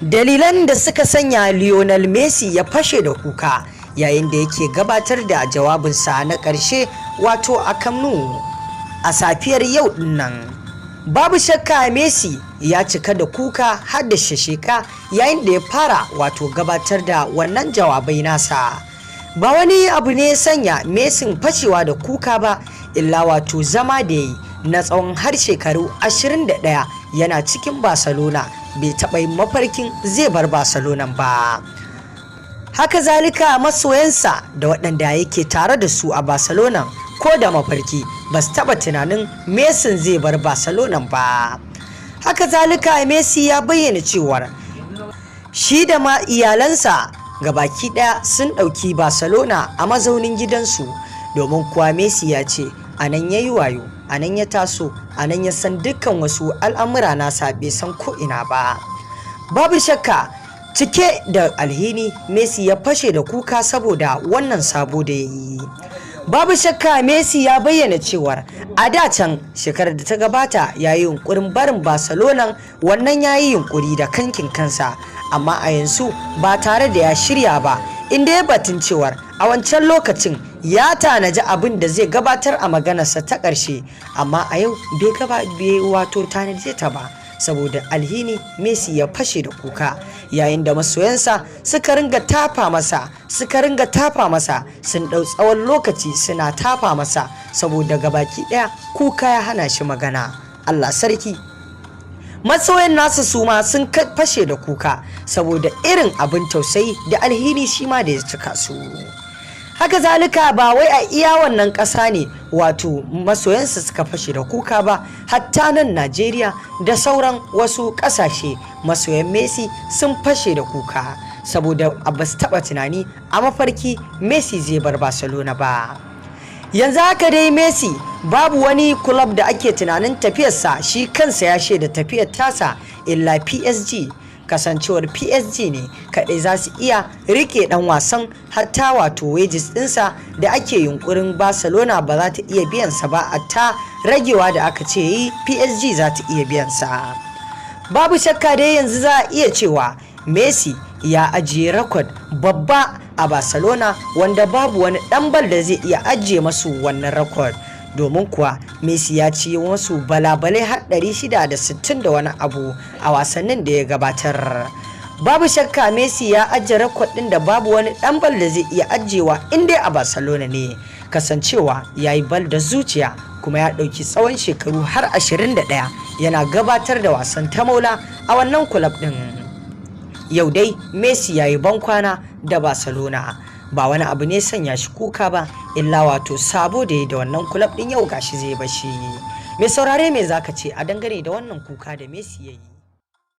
Dalilan da suka sanya Lionel Messi ya fashe da kuka yayin da yake gabatar da jawabinsa na ƙarshe wato a CAMP NOU a safiyar yau nan. Babu shakka Messi ya cika da kuka har da shasheka yayin da ya fara wato gabatar da wannan jawabai nasa. Ba wani abu ne sanya Messi fashewa da kuka ba illa wato zama da yi na tsawon har shekaru 21 yana cikin Barcelona, bai taɓa yin mafarkin zai bar Barcelona ba. Haka zalika masoyansa da waɗanda yake tare da su a Barcelona ko da mafarki ba su taɓa tunanin Messi zai bar Barcelona ba. Haka zalika Messi ya bayyana cewar shi da ma iyalansa gabaki ɗaya sun ɗauki Barcelona a mazaunin gidansu, domin kuwa Messi ya ce a nan ya yi wayo, a nan ya taso, a nan ya san dukkan wasu al'amura nasa bai san ko'ina ba. Babu shakka cike da alhini Messi ya fashe da kuka saboda wannan sabo da ya yi. Babu shakka Messi ya bayyana cewar a da can shekarar da ta gabata ya yi yunkurin barin Barcelona, wannan ya yi yunkuri da kankin kansa, amma a yanzu ba tare da ya shirya ba, inda ya batun cewar a wancan lokacin ya tanaji abin da zai gabatar a maganarsa ta ƙarshe, amma a yau bai wato tanaje ta ba. Saboda alhini Messi ya fashe da kuka yayin da masoyansa suka ringa tafa masa sun ɗau tsawon lokaci suna tafa masa saboda gabaki ɗaya kuka ya hana shi magana. Allah sarki, masoyan nasa su ma sun fashe da kuka saboda irin abin tausayi da alhini shi ma da ya cika su. Haka zalika ba wai a iya wannan ƙasa ne wato masoyansa suka fashe da kuka ba, hatta nan Najeriya da sauran wasu ƙasashe masoyan Messi sun fashe da kuka saboda ba su taɓa tunani a mafarki Messi zai bar Barcelona ba. Yanzu haka dai Messi babu wani club da ake tunanin tafiyarsa, shi kansa ya shaida tafiyar tasa illa PSG, kasancewar PSG ne kaɗai za su iya rike ɗan wasan, hatta wato wages ɗinsa da ake yunkurin Barcelona ba za ta iya biyansa ba, hatta ragewa da aka ce yi PSG za ta iya biyansa. Babu shakka dai yanzu za a iya cewa Messi ya ajiye rekod babba a Barcelona wanda babu wani ɗan bal da zai iya ajiye masu wannan rekod, domin kuwa Messi ya ci wasu balabalai har 660 da wani abu a wasannin da ya gabatar. Babu shakka Messi ya ajiye rekod ɗin da babu wani ɗan bal da zai iya ajiyewa inda a Barcelona ne, kasancewa ya yi bal da zuciya kuma ya ɗauki tsawon shekaru har 21 yana gabatar da wasan ta maula a wannan kulab ɗin. Yau dai Messi ya yi bankwana da Barcelona, ba wani abu ne sanya shi kuka ba illa wato sabo da ya da wannan kulab ɗin yau gashi zai bashi. Mai saurare me zaka ce a dangane da wannan kuka da Messi ya yi?